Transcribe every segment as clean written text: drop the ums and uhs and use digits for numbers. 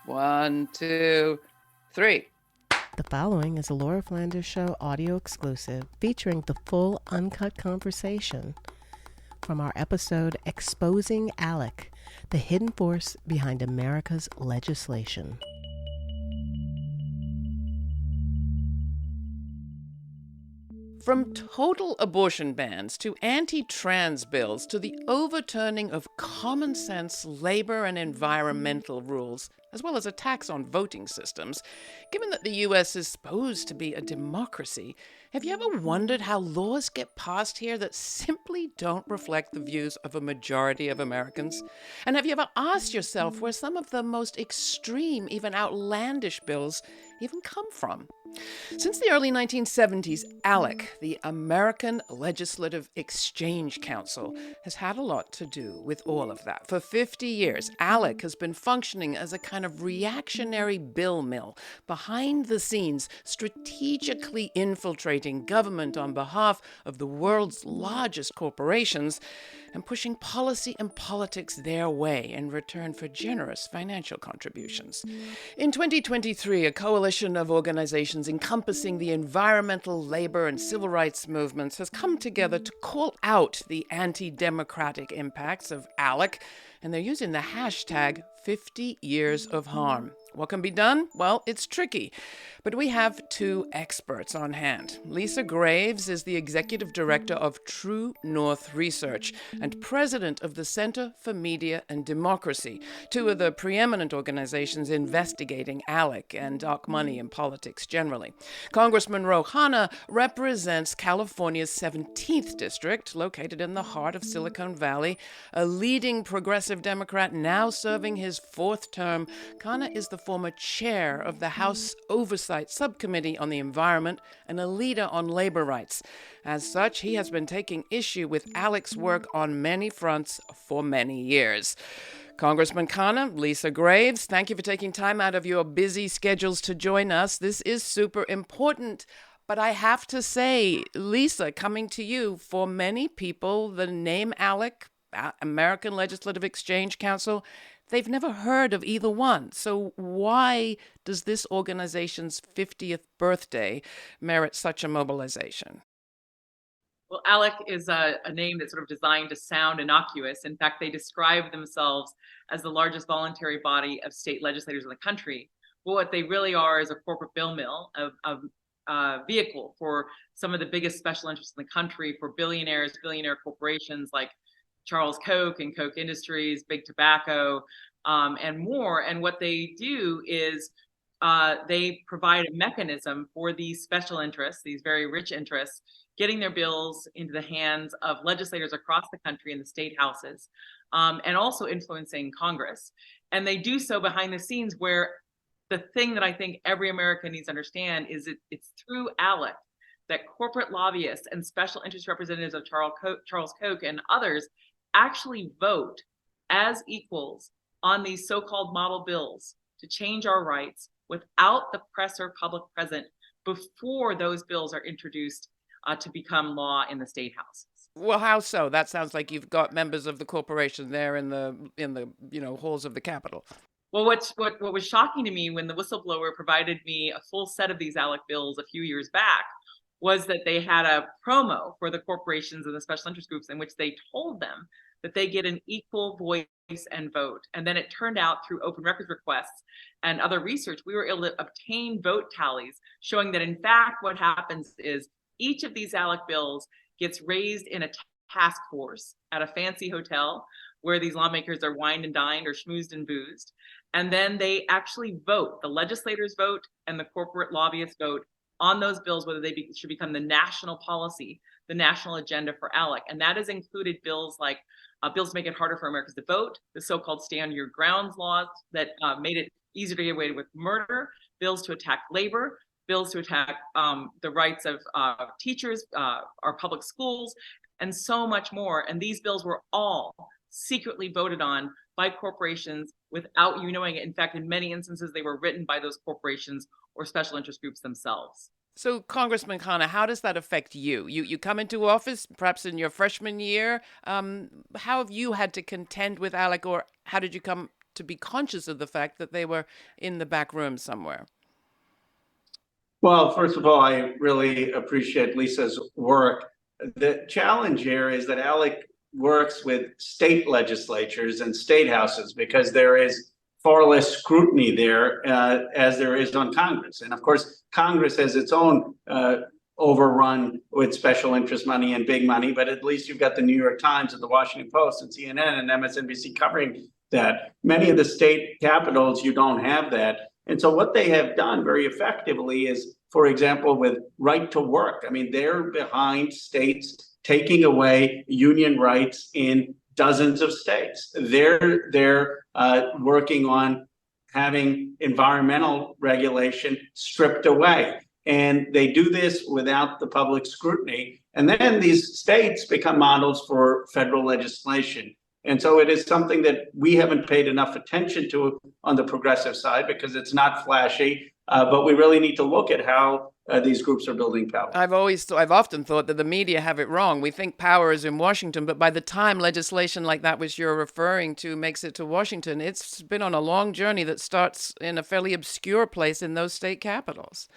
1, 2, 3. The following is a Laura Flanders Show audio exclusive featuring the full uncut conversation from our episode Exposing ALEC, the hidden force behind America's legislation. From total abortion bans to anti-trans bills to the overturning of common sense labor and environmental rules, as well as attacks on voting systems, given that the U.S. is supposed to be a democracy, have you ever wondered how laws get passed here that simply don't reflect the views of a majority of Americans? And have you ever asked yourself where some of the most extreme, even outlandish bills even come from? Since the early 1970s, ALEC, the American Legislative Exchange Council, has had a lot to do with all of that. For 50 years, ALEC has been functioning as a kind of reactionary bill mill, behind the scenes, strategically infiltrating government on behalf of the world's largest corporations and pushing policy and politics their way in return for generous financial contributions. In 2023, a coalition of organizations encompassing the environmental, labor, and civil rights movements has come together to call out the anti-democratic impacts of ALEC, and they're using the hashtag 50 Years of Harm. What can be done? Well, it's tricky, but we have two experts on hand. Lisa Graves is the executive director of True North Research and president of the Center for Media and Democracy, two of the preeminent organizations investigating ALEC and dark money in politics generally. Congressman Khanna represents California's 17th district, located in the heart of Silicon Valley, a leading progressive Democrat now serving his fourth term. Khanna is the former chair of the House Oversight Subcommittee on the Environment and a leader on labor rights. As such, he has been taking issue with ALEC's work on many fronts for many years. Congressman Khanna, Lisa Graves, thank you for taking time out of your busy schedules to join us. This is super important. But I have to say, Lisa, coming to you, for many people, the name ALEC, American Legislative Exchange Council, they've never heard of either one. So why does this organization's 50th birthday merit such a mobilization? Well, ALEC is a name that's sort of designed to sound innocuous. In fact, they describe themselves as the largest voluntary body of state legislators in the country. But what they really are is a corporate bill mill, a vehicle for some of the biggest special interests in the country, for billionaire corporations like Charles Koch and Koch Industries, Big Tobacco, and more. And what they do is they provide a mechanism for these special interests, these very rich interests, getting their bills into the hands of legislators across the country in the state houses, and also influencing Congress. And they do so behind the scenes, where the thing that I think every American needs to understand is it's through ALEC that corporate lobbyists and special interest representatives of Charles Koch and others actually vote as equals on these so-called model bills to change our rights without the press or public present before those bills are introduced to become law in the state houses. Well, how so? That sounds like you've got members of the corporation there in the halls of the Capitol. Well, what was shocking to me when the whistleblower provided me a full set of these ALEC bills a few years back was that they had a promo for the corporations and the special interest groups in which they told them that they get an equal voice and vote. And then it turned out through open records requests and other research, we were able to obtain vote tallies showing that in fact what happens is each of these ALEC bills gets raised in a task force at a fancy hotel where these lawmakers are wined and dined or schmoozed and boozed. And then they actually vote. The legislators vote and the corporate lobbyists vote on those bills, whether they should become the national policy, the national agenda for ALEC. And that has included bills like bills to make it harder for Americans to vote, the so-called stand your grounds laws that made it easier to get away with murder, bills to attack labor, bills to attack the rights of teachers, our public schools, and so much more. And these bills were all secretly voted on by corporations without you knowing it. In fact, in many instances, they were written by those corporations or special interest groups themselves. So, Congressman Khanna, how does that affect you? You come into office, perhaps in your freshman year. How have you had to contend with ALEC, or how did you come to be conscious of the fact that they were in the back room somewhere? Well, first of all, I really appreciate Lisa's work. The challenge here is that ALEC works with state legislatures and state houses because there is far less scrutiny there as there is on Congress. And of course, Congress has its own overrun with special interest money and big money, but at least you've got the New York Times and the Washington Post and CNN and MSNBC covering that. Many of the state capitals, you don't have that. And so what they have done very effectively is, for example, with right to work. I mean, they're behind states taking away union rights in dozens of states. They're working on having environmental regulation stripped away. And they do this without the public scrutiny. And then these states become models for federal legislation. And so it is something that we haven't paid enough attention to on the progressive side because it's not flashy, but we really need to look at how these groups are building power. I've often thought that the media have it wrong. We think power is in Washington, but by the time legislation like that which you're referring to makes it to Washington, it's been on a long journey that starts in a fairly obscure place in those state capitals.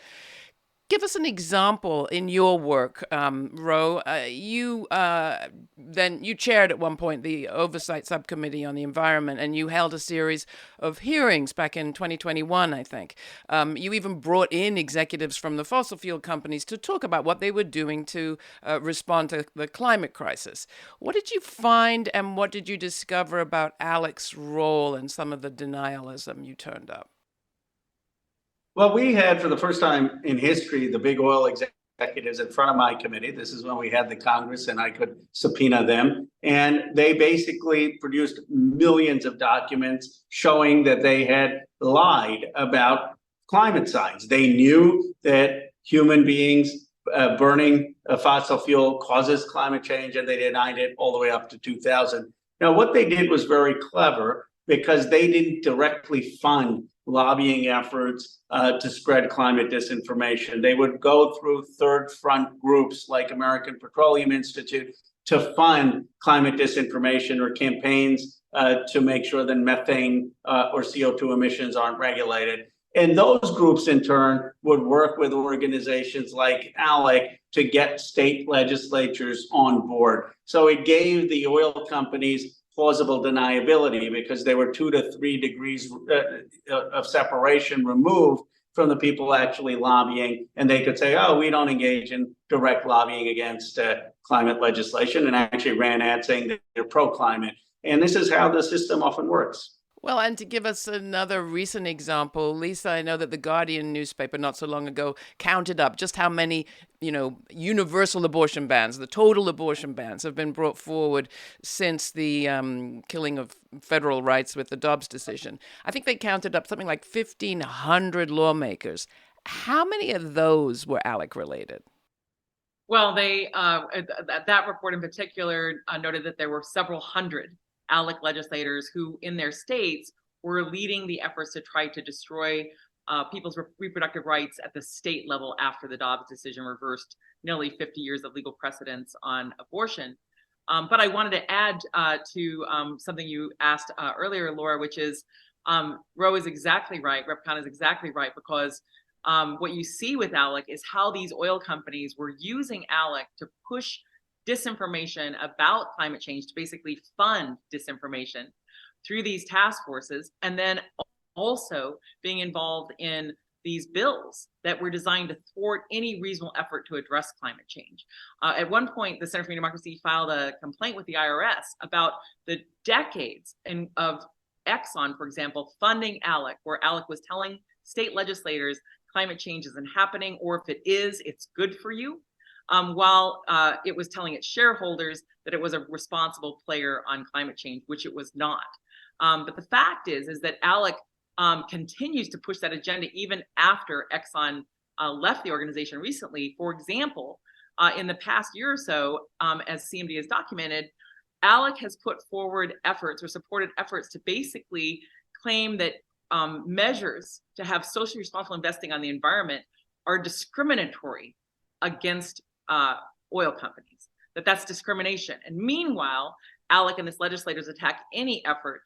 Give us an example in your work, Ro. You chaired at one point the Oversight Subcommittee on the Environment, and you held a series of hearings back in 2021, I think. You even brought in executives from the fossil fuel companies to talk about what they were doing to respond to the climate crisis. What did you find, and what did you discover about ALEC's role and some of the denialism you turned up? Well, we had, for the first time in history, the big oil executives in front of my committee. This is when we had the Congress and I could subpoena them. And they basically produced millions of documents showing that they had lied about climate science. They knew that human beings burning fossil fuel causes climate change, and they denied it all the way up to 2000. Now, what they did was very clever because they didn't directly fund lobbying efforts to spread climate disinformation. They would go through third front groups like American Petroleum Institute to fund climate disinformation or campaigns to make sure that methane or CO2 emissions aren't regulated. And those groups, in turn, would work with organizations like ALEC to get state legislatures on board. So it gave the oil companies plausible deniability because they were 2 to 3 degrees of separation removed from the people actually lobbying. And they could say, oh, we don't engage in direct lobbying against climate legislation, and actually ran ads saying that they're pro-climate. And this is how the system often works. Well, and to give us another recent example, Lisa, I know that the Guardian newspaper not so long ago counted up just how many, universal abortion bans, the total abortion bans have been brought forward since the killing of federal rights with the Dobbs decision. I think they counted up something like 1,500 lawmakers. How many of those were ALEC related? Well, that report in particular noted that there were several hundred ALEC legislators who in their states were leading the efforts to try to destroy people's reproductive rights at the state level after the Dobbs decision reversed nearly 50 years of legal precedence on abortion. But I wanted to add to something you asked earlier, Laura, which is Ro is exactly right, Rep. Khanna is exactly right, because what you see with ALEC is how these oil companies were using ALEC to push disinformation about climate change, to basically fund disinformation through these task forces, and then also being involved in these bills that were designed to thwart any reasonable effort to address climate change. At one point, the Center for Democracy filed a complaint with the IRS about the decades of Exxon, for example, funding ALEC, where ALEC was telling state legislators climate change isn't happening, or if it is, it's good for you. While it was telling its shareholders that it was a responsible player on climate change, which it was not. But the fact is that ALEC continues to push that agenda even after Exxon left the organization recently. For example, in the past year or so, as CMD has documented, ALEC has put forward efforts or supported efforts to basically claim that measures to have socially responsible investing on the environment are discriminatory against oil companies, that's discrimination. And meanwhile, ALEC and its legislators attack any effort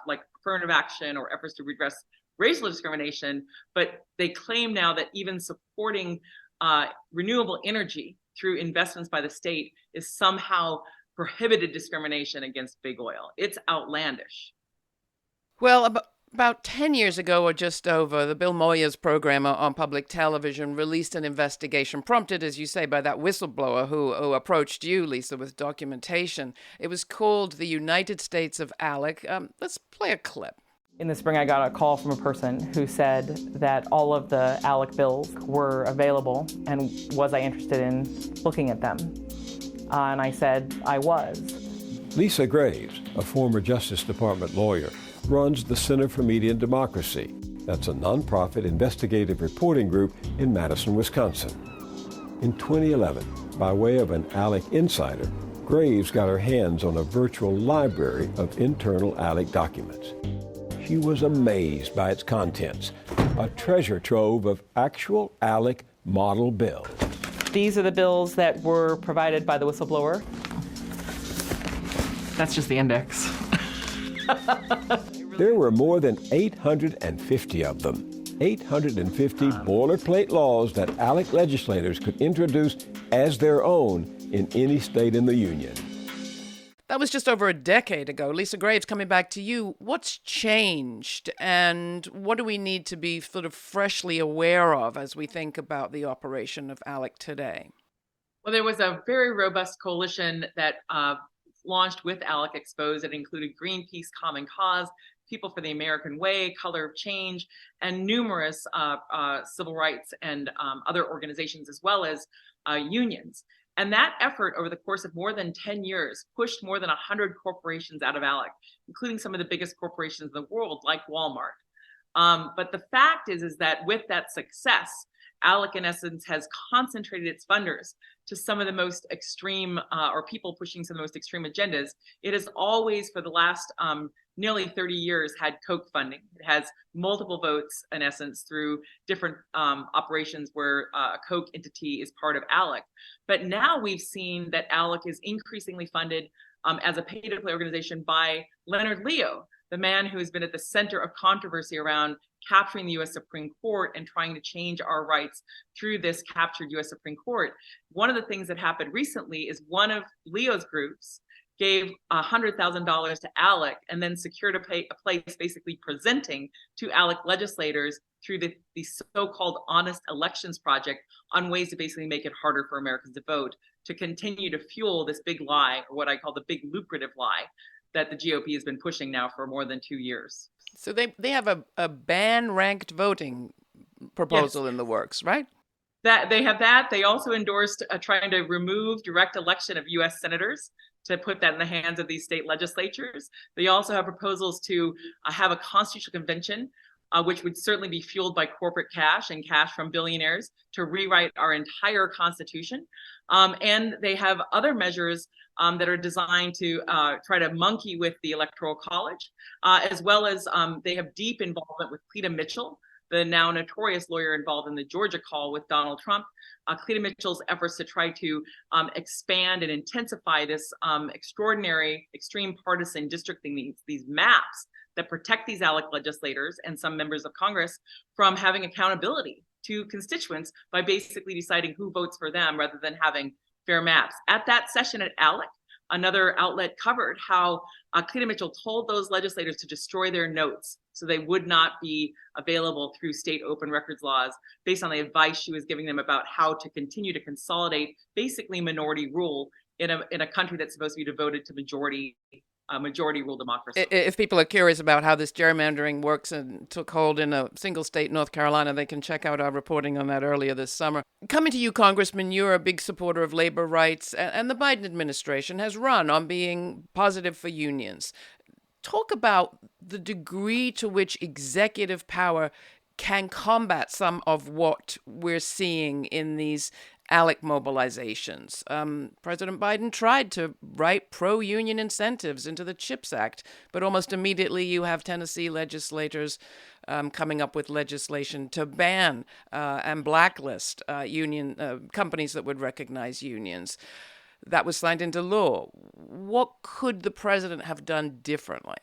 like affirmative action or efforts to redress racial discrimination, but they claim now that even supporting renewable energy through investments by the state is somehow prohibited discrimination against big oil. It's outlandish. Well, about 10 years ago or just over, the Bill Moyers program on public television released an investigation prompted, as you say, by that whistleblower who approached you, Lisa, with documentation. It was called The United States of ALEC. Let's play a clip. In the spring, I got a call from a person who said that all of the ALEC bills were available and was I interested in looking at them. And I said I was. Lisa Graves, a former Justice Department lawyer, runs the Center for Media and Democracy. That's a nonprofit investigative reporting group in Madison, Wisconsin. In 2011, by way of an ALEC insider, Graves got her hands on a virtual library of internal ALEC documents. She was amazed by its contents, a treasure trove of actual ALEC model bills. These are the bills that were provided by the whistleblower. That's just the index. There were more than 850 of them. 850 boilerplate laws that ALEC legislators could introduce as their own in any state in the union. That was just over a decade ago. Lisa Graves, coming back to you, what's changed and what do we need to be sort of freshly aware of as we think about the operation of ALEC today? Well, there was a very robust coalition that launched with ALEC Exposed. It included Greenpeace, Common Cause, People for the American Way, Color of Change, and numerous civil rights and other organizations, as well as unions. And that effort over the course of more than 10 years pushed more than 100 corporations out of ALEC, including some of the biggest corporations in the world, like Walmart. But the fact is that with that success, ALEC, in essence, has concentrated its funders to some of the most extreme, or people pushing some of the most extreme agendas. It has always, for the last nearly 30 years, had Koch funding. It has multiple votes, in essence, through different operations where a Koch entity is part of ALEC. But now we've seen that ALEC is increasingly funded as a pay-to-play organization by Leonard Leo, the man who has been at the center of controversy around capturing the U.S. Supreme Court and trying to change our rights through this captured U.S. Supreme Court. One of the things that happened recently is one of Leo's groups gave $100,000 to ALEC and then secured a place basically presenting to ALEC legislators through the so-called Honest Elections Project on ways to basically make it harder for Americans to vote, to continue to fuel this big lie, or what I call the big lucrative lie, that the GOP has been pushing now for more than 2 years. So they have a ban-ranked voting proposal in the works, right? That they have that. They also endorsed trying to remove direct election of U.S. senators, to put that in the hands of these state legislatures. They also have proposals to have a constitutional convention, which would certainly be fueled by corporate cash and cash from billionaires, to rewrite our entire Constitution. And they have other measures that are designed to try to monkey with the Electoral College, as well as they have deep involvement with Cleta Mitchell, the now notorious lawyer involved in the Georgia call with Donald Trump. Cleta Mitchell's efforts to try to expand and intensify this extraordinary, extreme partisan districting, these maps that protect these ALEC legislators and some members of Congress from having accountability to constituents by basically deciding who votes for them rather than having fair maps. At that session at ALEC, another outlet covered how Cleta Mitchell told those legislators to destroy their notes so they would not be available through state open records laws, based on the advice she was giving them about how to continue to consolidate basically minority rule in a country that's supposed to be devoted to majority rule democracy. If people are curious about how this gerrymandering works and took hold in a single state, North Carolina, they can check out our reporting on that earlier this summer. Coming to you, Congressman, you're a big supporter of labor rights, and the Biden administration has run on being positive for unions. Talk about the degree to which executive power can combat some of what we're seeing in these ALEC mobilizations. President Biden tried to write pro-union incentives into the CHIPS Act, but almost immediately you have Tennessee legislators coming up with legislation to ban and blacklist union companies that would recognize unions. that was signed into law. What could the president have done differently?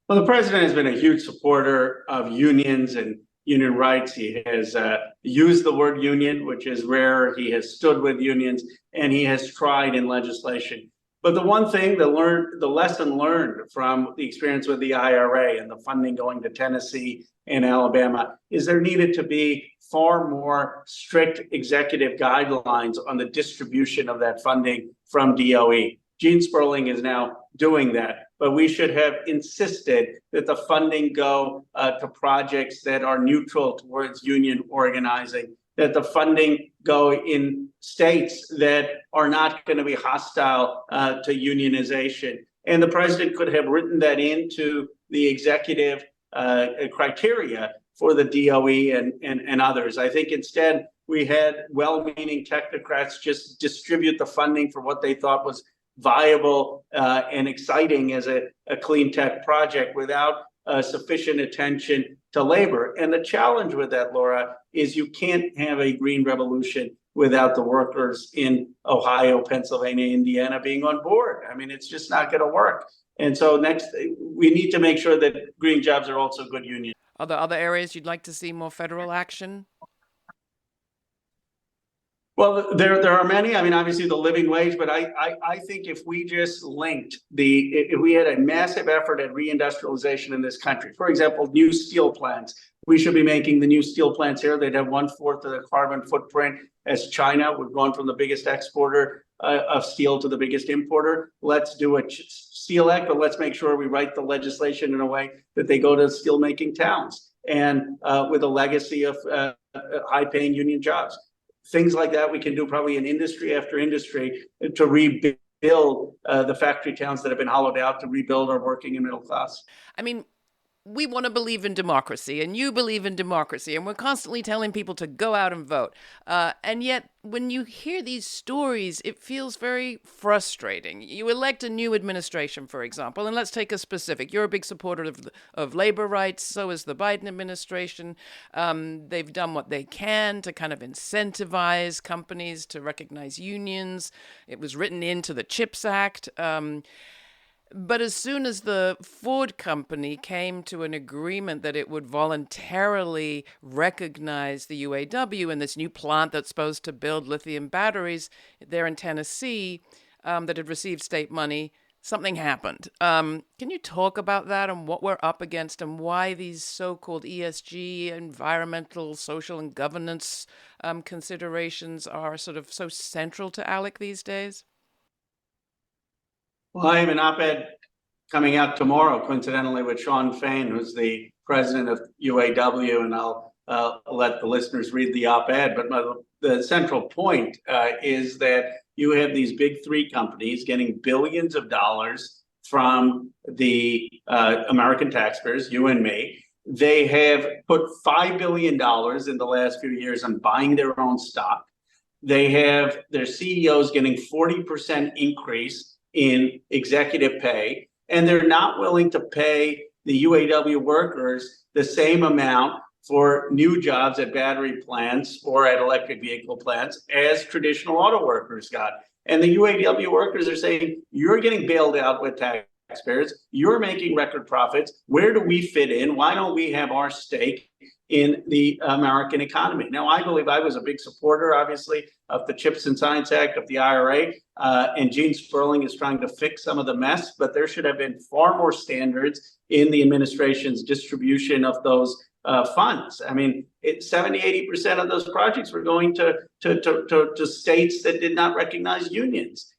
Well, the president has been a huge supporter of unions and union rights. He has used the word union, which is rare. He has stood with unions, and he has tried in legislation. But the one thing, the lesson learned from the experience with the IRA and the funding going to Tennessee and Alabama is there needed to be far more strict executive guidelines on the distribution of that funding from DOE. Gene Sperling is now doing that, but we should have insisted that the funding go to projects that are neutral towards union organizing, that the funding go in states that are not going to be hostile to unionization. And the president could have written that into the executive criteria for the DOE and others. I think instead we had well-meaning technocrats just distribute the funding for what they thought was viable and exciting as a clean tech project without sufficient attention to labor. And the challenge with that, Laura, is you can't have a green revolution without the workers in Ohio, Pennsylvania, Indiana being on board. I mean, it's just not going to work. And so next, we need to make sure that green jobs are also good unions. Are there other areas you'd like to see more federal action? Well, there are many. I mean, obviously the living wage, but I think if we just linked if we had a massive effort at reindustrialization in this country, for example, new steel plants, we should be making the new steel plants here. They'd have 1/4 of the carbon footprint as China. We've gone from the biggest exporter of steel to the biggest importer. Let's do a Steel Act, but let's make sure we write the legislation in a way that they go to steelmaking towns and with a legacy of high-paying union jobs. Things like that we can do probably in industry after industry to rebuild the factory towns that have been hollowed out, to rebuild our working and middle class. I mean, we want to believe in democracy, and you believe in democracy, and we're constantly telling people to go out and vote. And yet, when you hear these stories, it feels very frustrating. You elect a new administration, for example, and let's take a specific. You're a big supporter of labor rights. So is the Biden administration. They've done what they can to kind of incentivize companies to recognize unions. It was written into the CHIPS Act. But as soon as the Ford company came to an agreement that it would voluntarily recognize the UAW in this new plant that's supposed to build lithium batteries there in Tennessee that had received state money, something happened. Can you talk about that and what we're up against and why these so-called ESG, environmental, social, and governance considerations are sort of so central to ALEC these days? Well, I have an op-ed coming out tomorrow, coincidentally, with Shawn Fain, who's the president of UAW, and I'll let the listeners read the op-ed. But the central point is that you have these big three companies getting billions of dollars from the American taxpayers, you and me. They have put $5 billion in the last few years on buying their own stock. They have their CEOs getting 40% increase in executive pay, and they're not willing to pay the UAW workers the same amount for new jobs at battery plants or at electric vehicle plants as traditional auto workers got. And the UAW workers are saying, you're getting bailed out with taxpayers, you're making record profits, where do we fit in? Why don't we have our stake in the American economy? Now, I believe I was a big supporter, obviously, of the CHIPS and Science Act, of the IRA, and Gene Sperling is trying to fix some of the mess, but there should have been far more standards in the administration's distribution of those funds. I mean, 70-80% of those projects were going to states that did not recognize unions.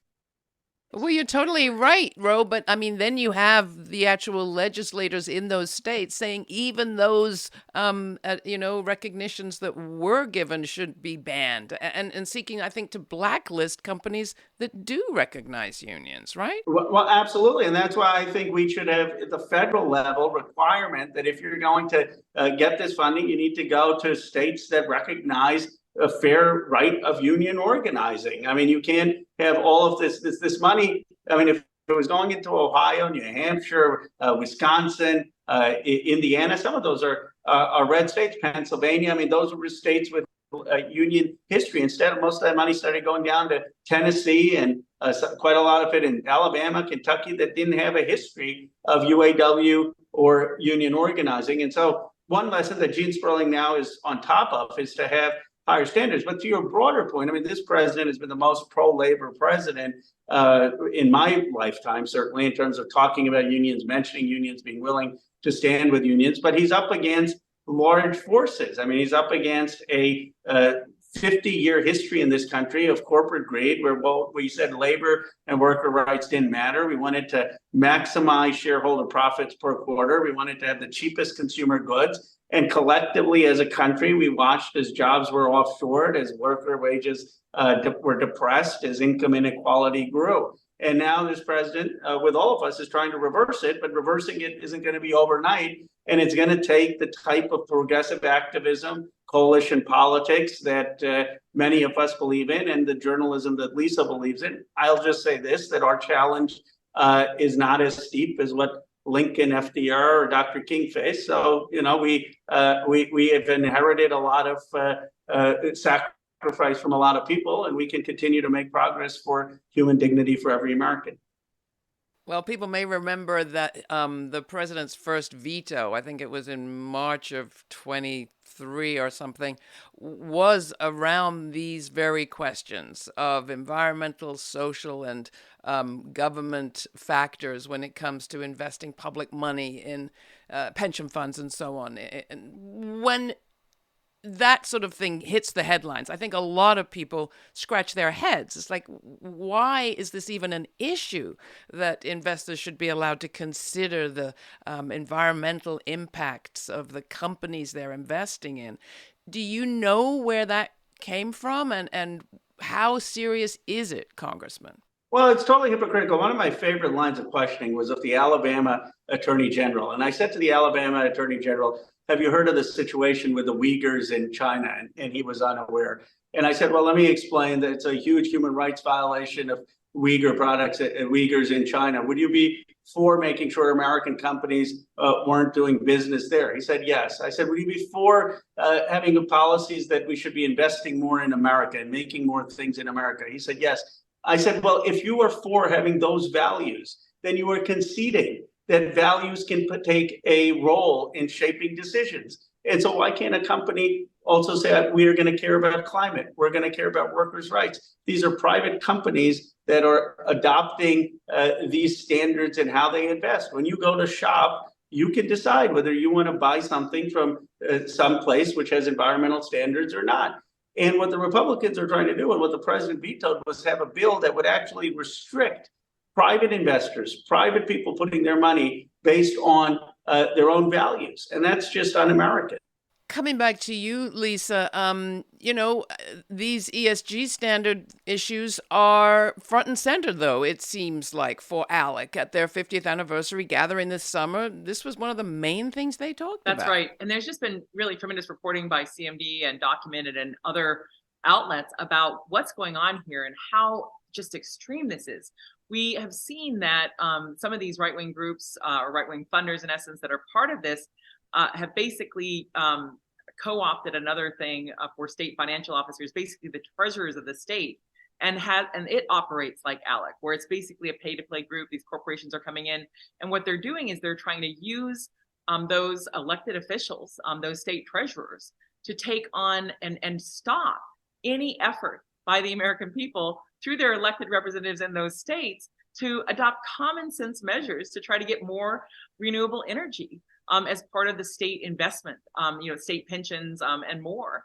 Well, you're totally right, Ro, but I mean, then you have the actual legislators in those states saying even those, recognitions that were given should be banned and seeking, I think, to blacklist companies that do recognize unions, right? Well, absolutely. And that's why I think we should have at the federal level requirement that if you're going to get this funding, you need to go to states that recognize a fair right of union organizing. I mean, you can't have all of this money. I mean, if it was going into Ohio, New Hampshire, Wisconsin, Indiana, some of those are red states, Pennsylvania. I mean, those were states with union history. Instead, most of that money started going down to Tennessee and quite a lot of it in Alabama, Kentucky, that didn't have a history of UAW or union organizing. And so one lesson that Gene Sperling now is on top of is to have higher standards. But to your broader point, I mean, this president has been the most pro-labor president in my lifetime, certainly in terms of talking about unions, mentioning unions, being willing to stand with unions. But he's up against large forces. I mean, he's up against a 50-year history in this country of corporate greed, where we said labor and worker rights didn't matter. We wanted to maximize shareholder profits per quarter. We wanted to have the cheapest consumer goods. And collectively, as a country, we watched as jobs were offshored, as worker wages were depressed, as income inequality grew. And now this president, with all of us, is trying to reverse it, but reversing it isn't going to be overnight. And it's going to take the type of progressive activism, coalition politics that many of us believe in, and the journalism that Lisa believes in. I'll just say this, that our challenge is not as steep as what Lincoln, FDR, or Dr. King faced. So, you know, we have inherited a lot of sacrifice from a lot of people, and we can continue to make progress for human dignity for every American. Well, people may remember that the president's first veto, I think it was in March of 23 or something, was around these very questions of environmental, social, and government factors when it comes to investing public money in pension funds and so on. And when that sort of thing hits the headlines, I think a lot of people scratch their heads. It's like, why is this even an issue that investors should be allowed to consider the environmental impacts of the companies they're investing in? Do you know where that came from, and how serious is it, Congressman? Well, it's totally hypocritical. One of my favorite lines of questioning was of the Alabama Attorney General. And I said to the Alabama Attorney General, have you heard of the situation with the Uyghurs in China? And he was unaware. And I said, well, let me explain that it's a huge human rights violation of Uyghur products and Uyghurs in China. Would you be for making sure American companies weren't doing business there? He said, yes. I said, would you be for having policies that we should be investing more in America and making more things in America? He said, yes. I said, well, if you are for having those values, then you are conceding that values can take a role in shaping decisions. And so why can't a company also say, we are going to care about climate, we're going to care about workers' rights? These are private companies that are adopting these standards in how they invest. When you go to shop, you can decide whether you want to buy something from some place which has environmental standards or not. And what the Republicans are trying to do, and what the president vetoed, was have a bill that would actually restrict private investors, private people putting their money based on their own values. And that's just un-American. Coming back to you, Lisa, these ESG standard issues are front and center, though, it seems like, for ALEC at their 50th anniversary gathering this summer. This was one of the main things they talked about. That's right. And there's just been really tremendous reporting by CMD and Documented and other outlets about what's going on here and how just extreme this is. We have seen that some of these right-wing groups or right-wing funders, in essence, that are part of this have basically co-opted another thing for state financial officers, basically the treasurers of the state, and it operates like ALEC, where it's basically a pay-to-play group. These corporations are coming in, and what they're doing is they're trying to use those elected officials, those state treasurers, to take on and stop any effort by the American people through their elected representatives in those states to adopt common sense measures to try to get more renewable energy as part of the state investment, state pensions and more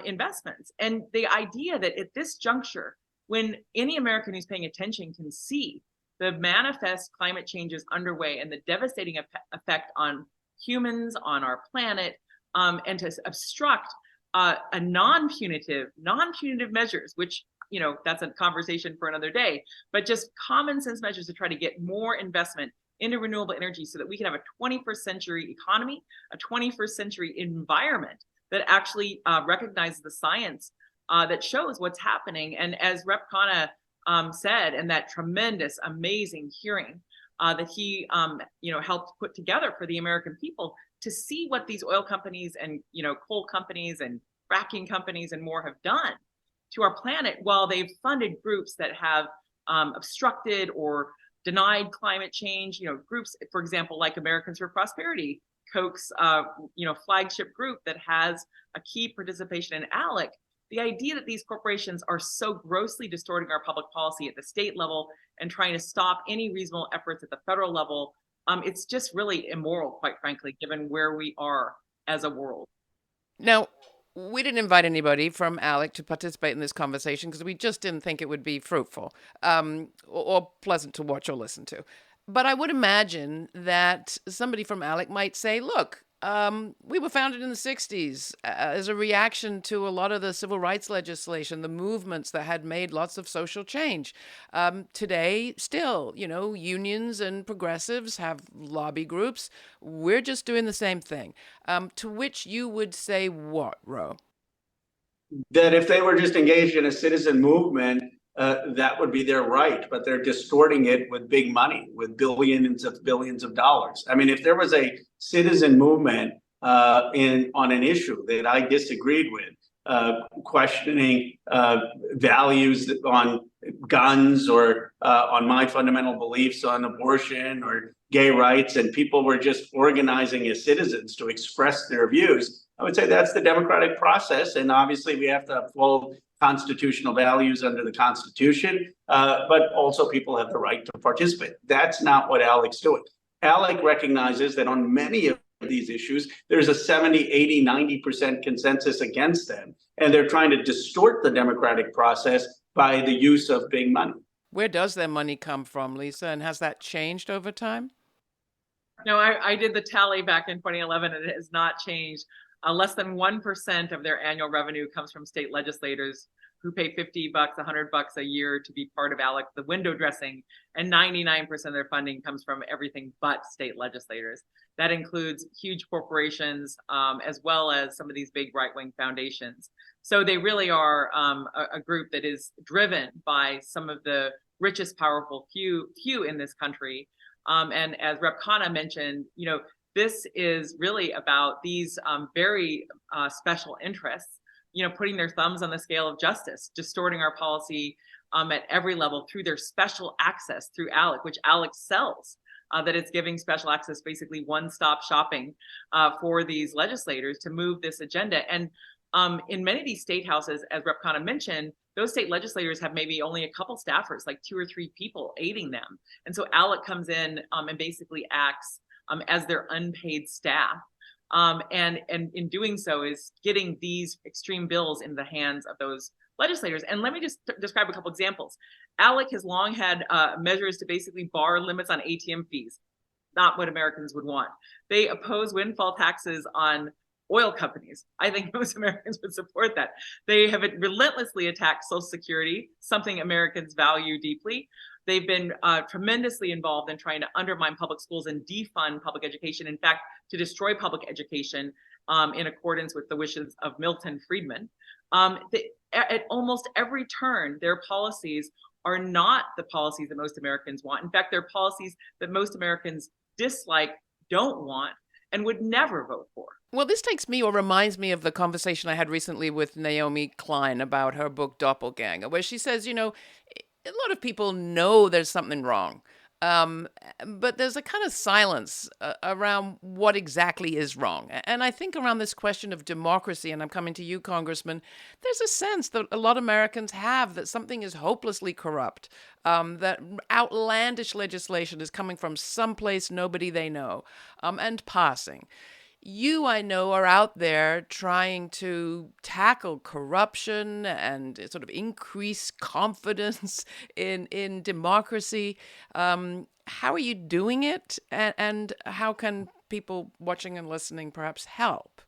investments. And the idea that at this juncture, when any American who's paying attention can see the manifest climate change is underway and the devastating effect on humans, on our planet, and to obstruct a non-punitive measures, which, that's a conversation for another day, but just common sense measures to try to get more investment into renewable energy so that we can have a 21st century economy, a 21st century environment that actually recognizes the science that shows what's happening. And as Rep. Khanna said in that tremendous, amazing hearing that he helped put together for the American people, to see what these oil companies and coal companies and fracking companies and more have done to our planet, while they've funded groups that have obstructed or denied climate change, groups, for example, like Americans for Prosperity, Koch's, flagship group that has a key participation in ALEC. The idea that these corporations are so grossly distorting our public policy at the state level and trying to stop any reasonable efforts at the federal level, it's just really immoral, quite frankly, given where we are as a world. Now, we didn't invite anybody from ALEC to participate in this conversation because we just didn't think it would be fruitful or pleasant to watch or listen to. But I would imagine that somebody from ALEC might say, look, we were founded in the 60s as a reaction to a lot of the civil rights legislation, the movements that had made lots of social change. Today, still, unions and progressives have lobby groups. We're just doing the same thing. To which you would say what, Ro? That if they were just engaged in a citizen movement, that would be their right, but they're distorting it with big money, with billions of dollars. I mean, if there was a citizen movement on an issue that I disagreed with, questioning values on guns or on my fundamental beliefs on abortion or gay rights, and people were just organizing as citizens to express their views, I would say that's the democratic process. And obviously we have to uphold constitutional values under the Constitution, but also people have the right to participate. That's not what ALEC's doing. ALEC recognizes that on many of these issues, there's a 70, 80, 90% consensus against them. And they're trying to distort the democratic process by the use of big money. Where does their money come from, Lisa? And has that changed over time? No, I did the tally back in 2011 and it has not changed. Less than 1% of their annual revenue comes from state legislators who pay $50, $100 a year to be part of ALEC, the window dressing, and 99% of their funding comes from everything but state legislators. That includes huge corporations, as well as some of these big right-wing foundations. So they really are a group that is driven by some of the richest, powerful few in this country. And as Rep. Khanna mentioned, this is really about these very special interests, putting their thumbs on the scale of justice, distorting our policy at every level through their special access through ALEC, which ALEC sells, that it's giving special access, basically one-stop shopping for these legislators to move this agenda. And in many of these state houses, as Rep. Khanna mentioned, those state legislators have maybe only a couple staffers, like 2 or 3 people aiding them. And so ALEC comes in and basically acts as their unpaid staff. And in doing so is getting these extreme bills in the hands of those legislators. And let me just describe a couple examples. ALEC has long had measures to basically bar limits on ATM fees, not what Americans would want. They oppose windfall taxes on oil companies. I think most Americans would support that. They have relentlessly attacked Social Security, something Americans value deeply. They've been tremendously involved in trying to undermine public schools and defund public education. In fact, to destroy public education in accordance with the wishes of Milton Friedman. At almost every turn, their policies are not the policies that most Americans want. In fact, they're policies that most Americans dislike, don't want, and would never vote for. Well, this takes me or reminds me of the conversation I had recently with Naomi Klein about her book Doppelganger, where she says, a lot of people know there's something wrong, but there's a kind of silence around what exactly is wrong. And I think around this question of democracy, and I'm coming to you, Congressman, there's a sense that a lot of Americans have that something is hopelessly corrupt, that outlandish legislation is coming from someplace nobody they know, and passing. You, I know, are out there trying to tackle corruption and sort of increase confidence in democracy. How are you doing it? And how can people watching and listening perhaps help?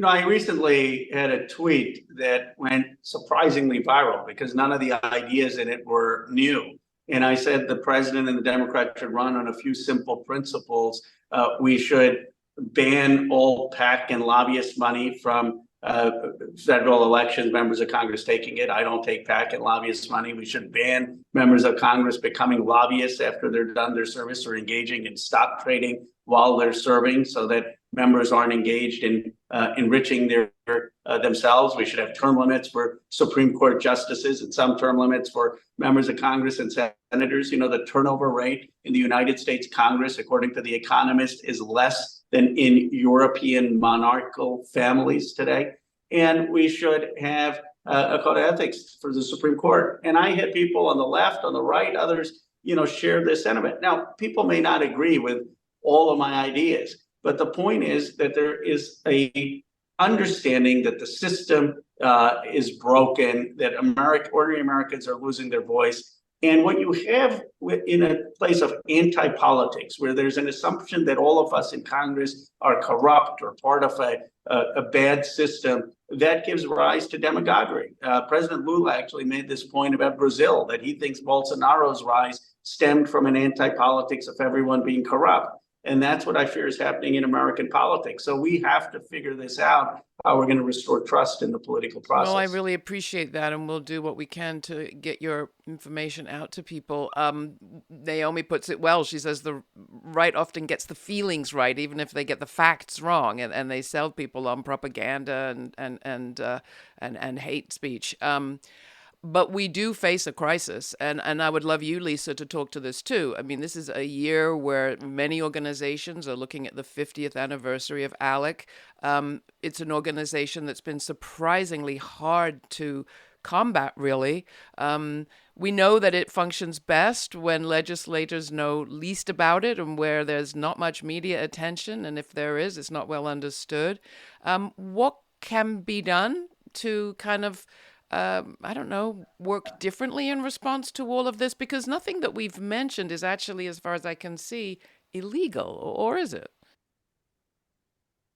I recently had a tweet that went surprisingly viral because none of the ideas in it were new. And I said the president and the Democrats should run on a few simple principles. We should ban all PAC and lobbyist money from federal elections, members of Congress taking it. I don't take PAC and lobbyist money. We should ban members of Congress becoming lobbyists after they're done their service or engaging in stock trading while they're serving, so that members aren't engaged in enriching themselves. We should have term limits for Supreme Court justices and some term limits for members of Congress and senators. You know, the turnover rate in the United States Congress, according to The Economist, is less than in European monarchical families today. And we should have a code of ethics for the Supreme Court. And I had people on the left, on the right, others, share this sentiment. Now, people may not agree with all of my ideas, but the point is that there is a understanding that the system is broken, that ordinary Americans are losing their voice. And what you have in a place of anti-politics, where there's an assumption that all of us in Congress are corrupt or part of a bad system, that gives rise to demagoguery. President Lula actually made this point about Brazil, that he thinks Bolsonaro's rise stemmed from an anti-politics of everyone being corrupt. And that's what I fear is happening in American politics. So we have to figure this out, how we're going to restore trust in the political process. Well, I really appreciate that, and we'll do what we can to get your information out to people. Naomi puts it well. She says the right often gets the feelings right, even if they get the facts wrong, and they sell people on propaganda and hate speech. But we do face a crisis, and I would love you, Lisa, to talk to this too. I mean, this is a year where many organizations are looking at the 50th anniversary of ALEC. It's an organization that's been surprisingly hard to combat, really. We know that it functions best when legislators know least about it and where there's not much media attention, and if there is, it's not well understood. What can be done to kind of work differently in response to all of this? Because nothing that we've mentioned is actually, as far as I can see, illegal, or is it?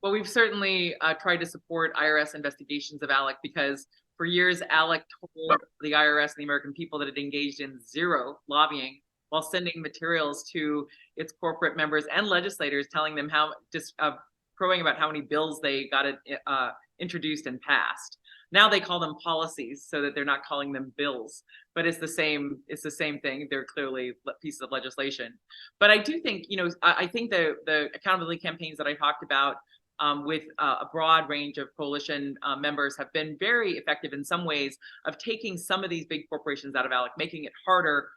Well, we've certainly tried to support IRS investigations of ALEC because for years, ALEC told the IRS and the American people that it engaged in zero lobbying while sending materials to its corporate members and legislators telling them crowing about how many bills they got introduced and passed. Now they call them policies so that they're not calling them bills, but it's the same thing. They're clearly pieces of legislation. But I do think, I think the accountability campaigns that I talked about with a broad range of coalition members have been very effective in some ways of taking some of these big corporations out of ALEC, making it harder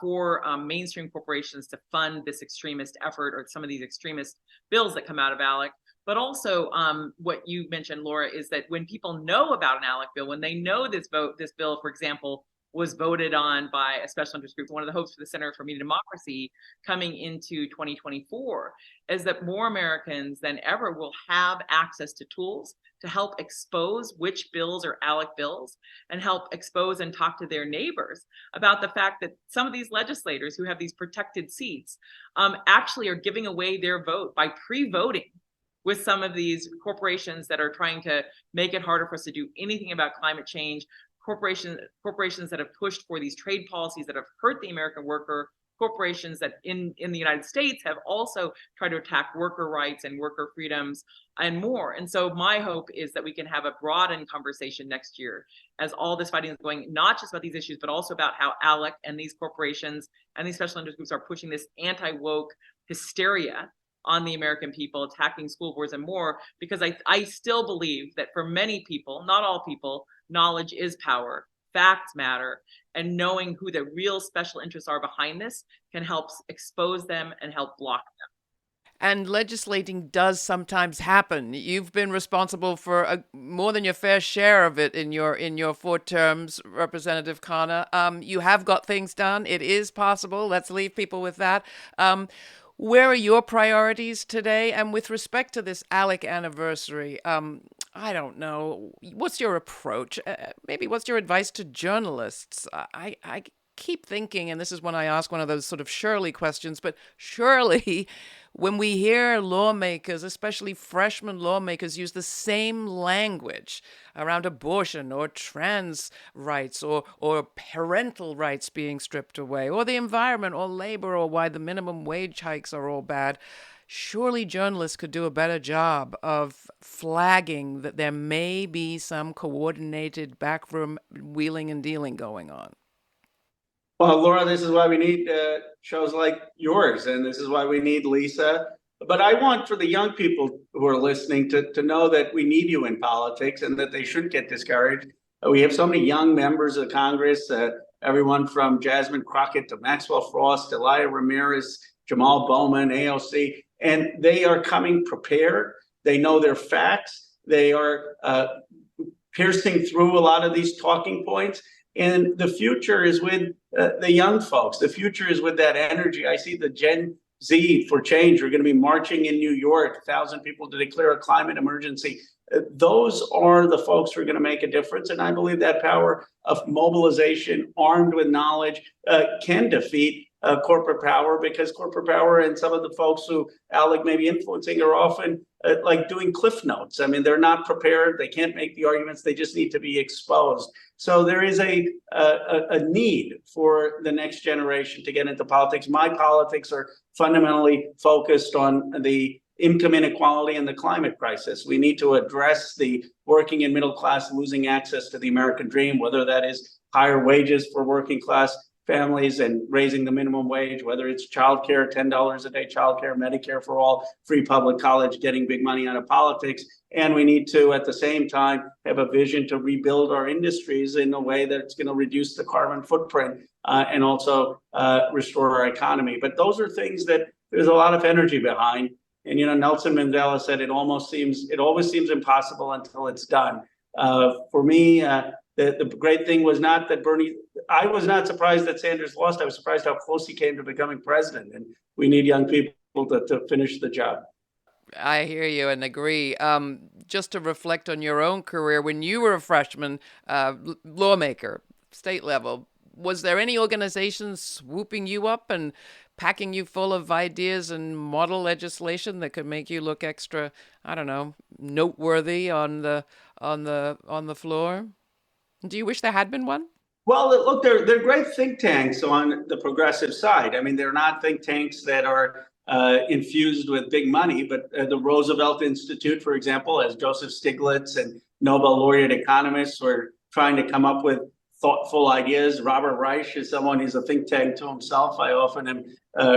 for mainstream corporations to fund this extremist effort or some of these extremist bills that come out of ALEC. But also what you mentioned, Laura, is that when people know about an ALEC bill, when they know this bill, for example, was voted on by a special interest group, one of the hopes for the Center for Media Democracy coming into 2024 is that more Americans than ever will have access to tools to help expose which bills are ALEC bills and help expose and talk to their neighbors about the fact that some of these legislators who have these protected seats actually are giving away their vote by pre-voting with some of these corporations that are trying to make it harder for us to do anything about climate change, corporations that have pushed for these trade policies that have hurt the American worker, corporations that in the United States have also tried to attack worker rights and worker freedoms and more. And so my hope is that we can have a broadened conversation next year as all this fighting is going, not just about these issues, but also about how ALEC and these corporations and these special interest groups are pushing this anti-woke hysteria on the American people, attacking school boards and more, because I still believe that for many people, not all people, knowledge is power, facts matter, and knowing who the real special interests are behind this can help expose them and help block them. And legislating does sometimes happen. You've been responsible for more than your fair share of it in your 4 terms, Representative Khanna. You have got things done. It is possible. Let's leave people with that. Where are your priorities today? And with respect to this ALEC anniversary, I don't know. What's your approach? Maybe what's your advice to journalists? I keep thinking, and this is when I ask one of those sort of Shirley questions, but surely when we hear lawmakers, especially freshman lawmakers, use the same language around abortion or trans rights or parental rights being stripped away or the environment or labor or why the minimum wage hikes are all bad, surely journalists could do a better job of flagging that there may be some coordinated backroom wheeling and dealing going on. Well, Laura, this is why we need shows like yours, and this is why we need Lisa, But I want for the young people who are listening to know that we need you in politics and that they shouldn't get discouraged. We have so many young members of Congress, everyone from Jasmine Crockett to Maxwell Frost, Elia Ramirez, Jamal Bowman, AOC, and they are coming prepared. They know their facts. They are piercing through a lot of these talking points. And the future is with the young folks. The future is with that energy. I see the Gen Z for change. We're going to be marching in New York, 1,000 people to declare a climate emergency. Those are the folks who are going to make a difference. And I believe that power of mobilization, armed with knowledge, can defeat corporate power, because corporate power and some of the folks who ALEC may be influencing are often like doing cliff notes. I mean, they're not prepared. They can't make the arguments. They just need to be exposed. So there is a need for the next generation to get into politics. My politics are fundamentally focused on the income inequality and the climate crisis. We need to address the working and middle class losing access to the American dream, whether that is higher wages for working class families and raising the minimum wage, whether it's childcare, $10 a day childcare, Medicare for all, free public college, getting big money out of politics. And we need to, at the same time, have a vision to rebuild our industries in a way that's going to reduce the carbon footprint and also restore our economy. But those are things that there's a lot of energy behind. And, you know, Nelson Mandela said it always seems impossible until it's done. For me, the great thing was not that I was not surprised that Sanders lost. I was surprised how close he came to becoming president. And we need young people to finish the job. I hear you and agree. Just to reflect on your own career, when you were a freshman lawmaker, state level, was there any organization swooping you up and packing you full of ideas and model legislation that could make you look extra, I don't know, noteworthy on the floor? Do you wish there had been one? Well, look, they're great think tanks on the progressive side. I mean, they're not think tanks that are infused with big money, but the Roosevelt Institute, for example, as Joseph Stiglitz and Nobel laureate economists who are trying to come up with thoughtful ideas. Robert Reich is someone who's a think tank to himself. I often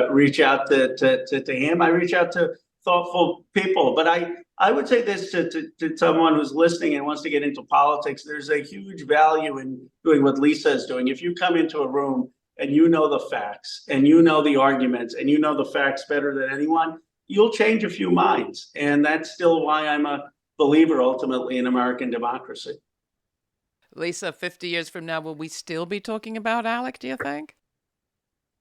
reach out to him. I reach out to thoughtful people. But I would say this to someone who's listening and wants to get into politics. There's a huge value in doing what Lisa is doing. If you come into a room and you know the facts and you know the arguments and you know the facts better than anyone, you'll change a few minds. And that's still why I'm a believer ultimately in American democracy. Lisa, 50 years from now, will we still be talking about ALEC, do you think?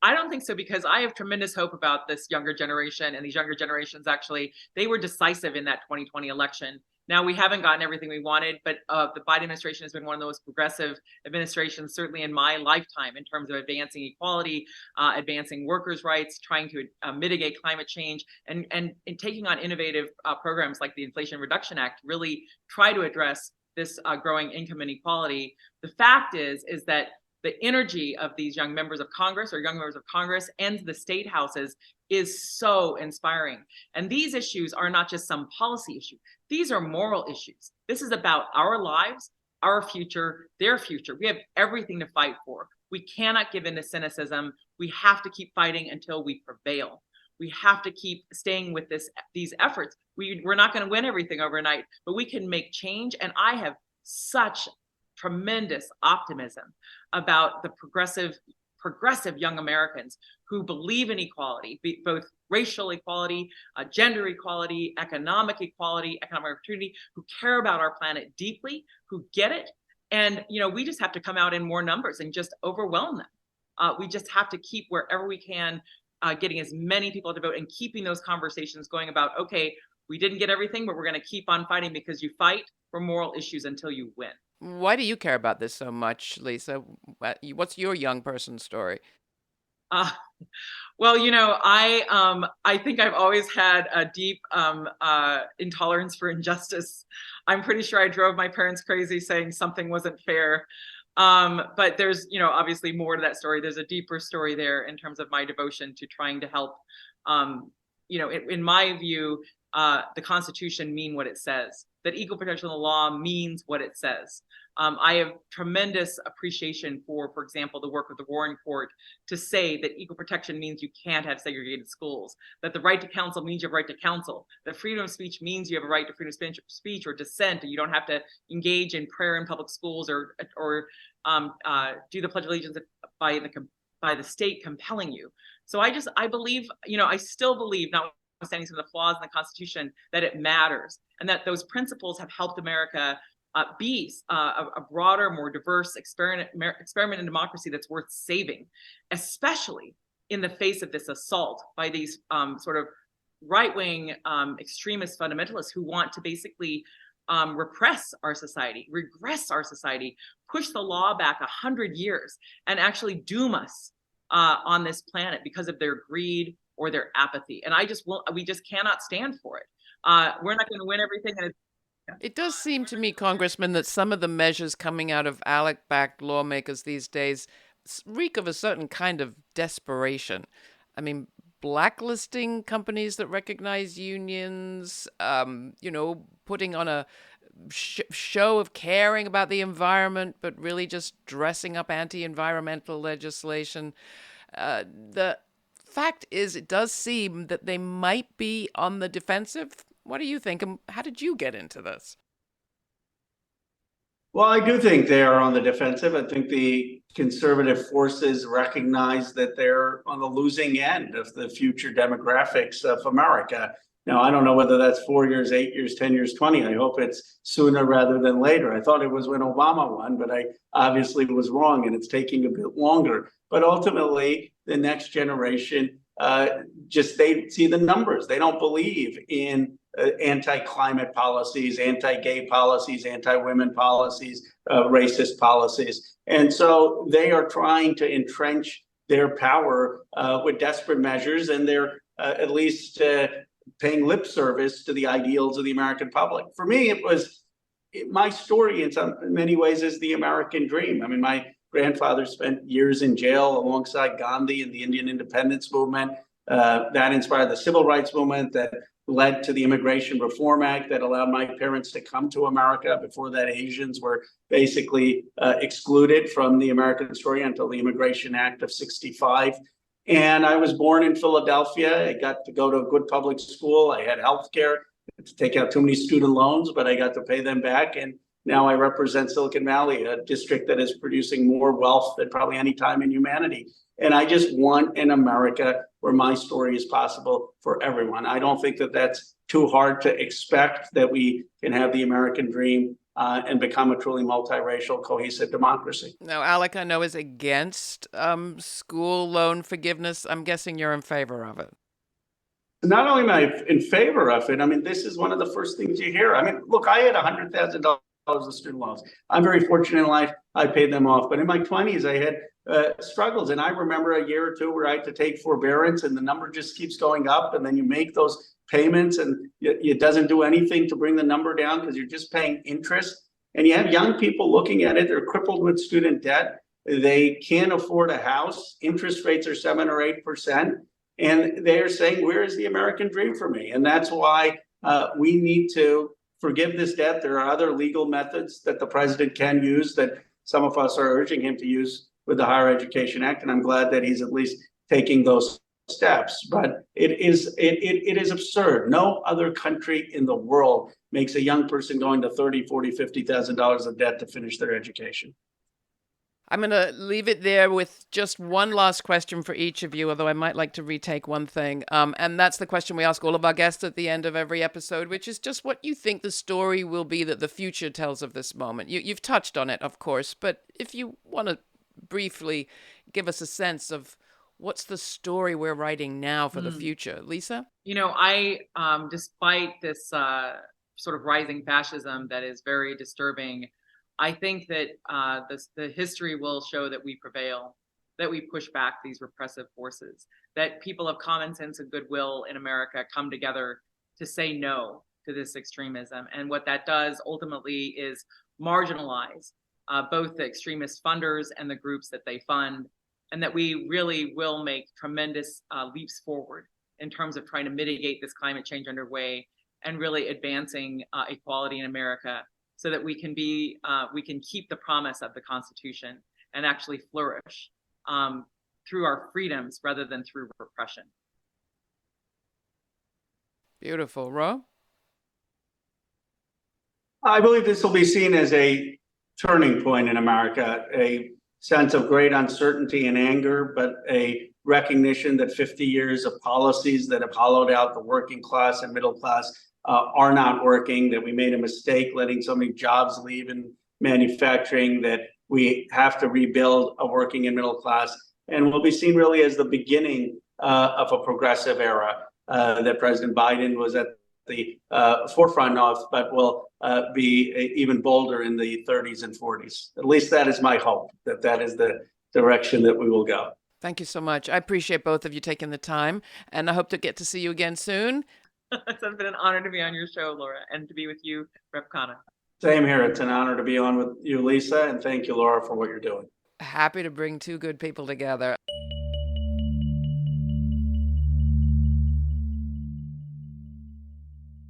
I don't think so, because I have tremendous hope about this younger generation, and these younger generations, actually, they were decisive in that 2020 election. Now, we haven't gotten everything we wanted, but the Biden administration has been one of the most progressive administrations, certainly in my lifetime, in terms of advancing equality, advancing workers' rights, trying to mitigate climate change, and taking on innovative programs like the Inflation Reduction Act, really try to address this growing income inequality. The fact is that the energy of these young members of Congress and the state houses is so inspiring. And these issues are not just some policy issue. These are moral issues. This is about our lives, our future, their future. We have everything to fight for. We cannot give in to cynicism. We have to keep fighting until we prevail. We have to keep staying with these efforts. We're not going to win everything overnight, but we can make change. And I have such tremendous optimism about the progressive young Americans who believe in equality, both racial equality, gender equality, economic opportunity, who care about our planet deeply, who get it. And, you know, we just have to come out in more numbers and just overwhelm them. We just have to keep wherever we can getting as many people to vote and keeping those conversations going about, okay, we didn't get everything, but we're going to keep on fighting, because you fight for moral issues until you win. Why do you care about this so much, Lisa? What's your young person story? Well, you know, I think I've always had a deep intolerance for injustice. I'm pretty sure I drove my parents crazy saying something wasn't fair. But there's, you know, obviously more to that story. There's a deeper story there in terms of my devotion to trying to help. You know, in my view, the Constitution mean what it says, that equal protection of the law means what it says. I have tremendous appreciation for example, the work of the Warren Court to say that equal protection means you can't have segregated schools, that the right to counsel means you have a right to counsel, that freedom of speech means you have a right to freedom of speech or dissent, and you don't have to engage in prayer in public schools or do the Pledge of Allegiance by the state compelling you. So I believe, I still believe, notwithstanding some of the flaws in the Constitution, that it matters, and that those principles have helped America be a broader, more diverse experiment in democracy that's worth saving, especially in the face of this assault by these sort of right-wing extremist fundamentalists who want to basically repress our society, regress our society, push the law back 100 years, and actually doom us on this planet because of their greed or their apathy. And we just cannot stand for it. We're not going to win everything. And it does seem to me, Congressman, that some of the measures coming out of ALEC-backed lawmakers these days reek of a certain kind of desperation. I mean, blacklisting companies that recognize unions, putting on a show of caring about the environment, but really just dressing up anti-environmental legislation. The fact is, it does seem that they might be on the defensive. What do you think? And how did you get into this? Well, I do think they are on the defensive. I think the conservative forces recognize that they're on the losing end of the future demographics of America. Now, I don't know whether that's 4 years, 8 years, 10 years, 20. I hope it's sooner rather than later. I thought it was when Obama won, but I obviously was wrong, and it's taking a bit longer. But ultimately, the next generation, they see the numbers. They don't believe in anti-climate policies, anti-gay policies, anti-women policies, racist policies. And so they are trying to entrench their power with desperate measures, and they're at least paying lip service to the ideals of the American public. For me, my story in many ways is the American dream. I mean, my grandfather spent years in jail alongside Gandhi in the Indian independence movement. That inspired the civil rights movement that led to the Immigration Reform Act that allowed my parents to come to America. Before that, Asians were basically excluded from the American story until the Immigration Act of '65. And I was born in Philadelphia. I got to go to a good public school. I had health care, to take out too many student loans, but I got to pay them back. And now I represent Silicon Valley, a district that is producing more wealth than probably any time in humanity. And I just want an America where my story is possible for everyone. I don't think that that's too hard to expect, that we can have the American dream and become a truly multiracial, cohesive democracy. Now, ALEC, I know, is against school loan forgiveness. I'm guessing you're in favor of it. Not only am I in favor of it, I mean, this is one of the first things you hear. I mean, look, I had $100,000 of student loans. I'm very fortunate in life. I paid them off. But in my 20s, I had struggles. And I remember a year or two where I had to take forbearance, and the number just keeps going up. And then you make those payments, and it doesn't do anything to bring the number down because you're just paying interest. And you have young people looking at it. They're crippled with student debt. They can't afford a house. Interest rates are 7 or 8%. And they're saying, where is the American dream for me? And that's why we need to forgive this debt. There are other legal methods that the president can use that some of us are urging him to use with the Higher Education Act. And I'm glad that he's at least taking those steps. But it is absurd. No other country in the world makes a young person going to $30,000, $40,000, $50,000 of debt to finish their education. I'm going to leave it there with just one last question for each of you, although I might like to retake one thing. And that's the question we ask all of our guests at the end of every episode, which is just what you think the story will be that the future tells of this moment. You've touched on it, of course, but if you want to briefly give us a sense of what's the story we're writing now for the future. Lisa? Despite this sort of rising fascism that is very disturbing, I think that the history will show that we prevail, that we push back these repressive forces, that people of common sense and goodwill in America come together to say no to this extremism. And what that does ultimately is marginalize both the extremist funders and the groups that they fund, and that we really will make tremendous leaps forward in terms of trying to mitigate this climate change underway and really advancing equality in America, so that we can keep the promise of the Constitution and actually flourish through our freedoms rather than through repression. Beautiful. Ro? I believe this will be seen as a turning point in America, a sense of great uncertainty and anger, but a recognition that 50 years of policies that have hollowed out the working class and middle class are not working, that we made a mistake letting so many jobs leave in manufacturing, that we have to rebuild a working and middle class, and will be seen really as the beginning of a progressive era that President Biden was at the forefront of, but will be even bolder in the 30s and 40s. At least that is my hope, that is the direction that we will go. Thank you so much. I appreciate both of you taking the time, and I hope to get to see you again soon. It's been an honor to be on your show, Laura, and to be with you, Rep. Khanna. Same here. It's an honor to be on with you, Lisa, and thank you, Laura, for what you're doing. Happy to bring two good people together.